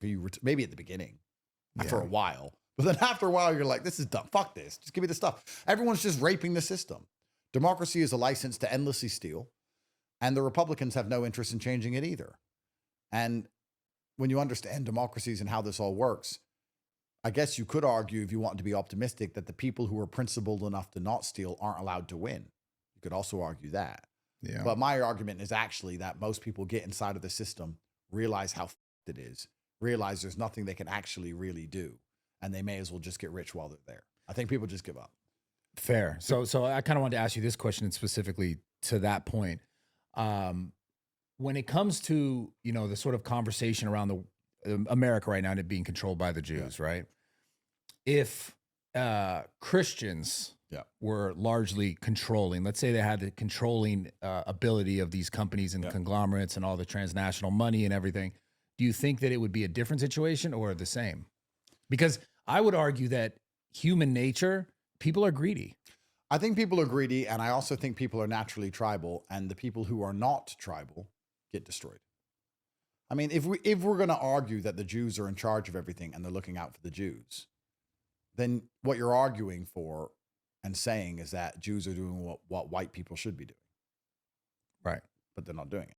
maybe at the beginning, after Yeah. a while. But then after a while, you're like, this is dumb. Fuck this. Just give me the stuff. Everyone's just raping the system. Democracy is a license to endlessly steal. And the Republicans have no interest in changing it either. And when you understand democracies and how this all works, I guess you could argue, if you want to be optimistic, that the people who are principled enough to not steal aren't allowed to win. You could also argue that. Yeah. But my argument is actually that most people get inside of the system, realize how it is, realize there's nothing they can actually really do, and they may as well just get rich while they're there. I think people just give up. Fair. So I kind of wanted to ask you this question specifically to that point. When it comes to, the sort of conversation around the America right now and it being controlled by the Jews, right? If Christians were largely controlling, let's say they had the controlling ability of these companies and conglomerates and all the transnational money and everything, do you think that it would be a different situation or the same? Because I would argue that human nature, people are greedy. I think people are greedy, and I also think people are naturally tribal, and the people who are not tribal get destroyed. I mean, if we're going to argue that the Jews are in charge of everything and they're looking out for the Jews, then what you're arguing for and saying is that Jews are doing what white people should be doing. Right. But they're not doing it.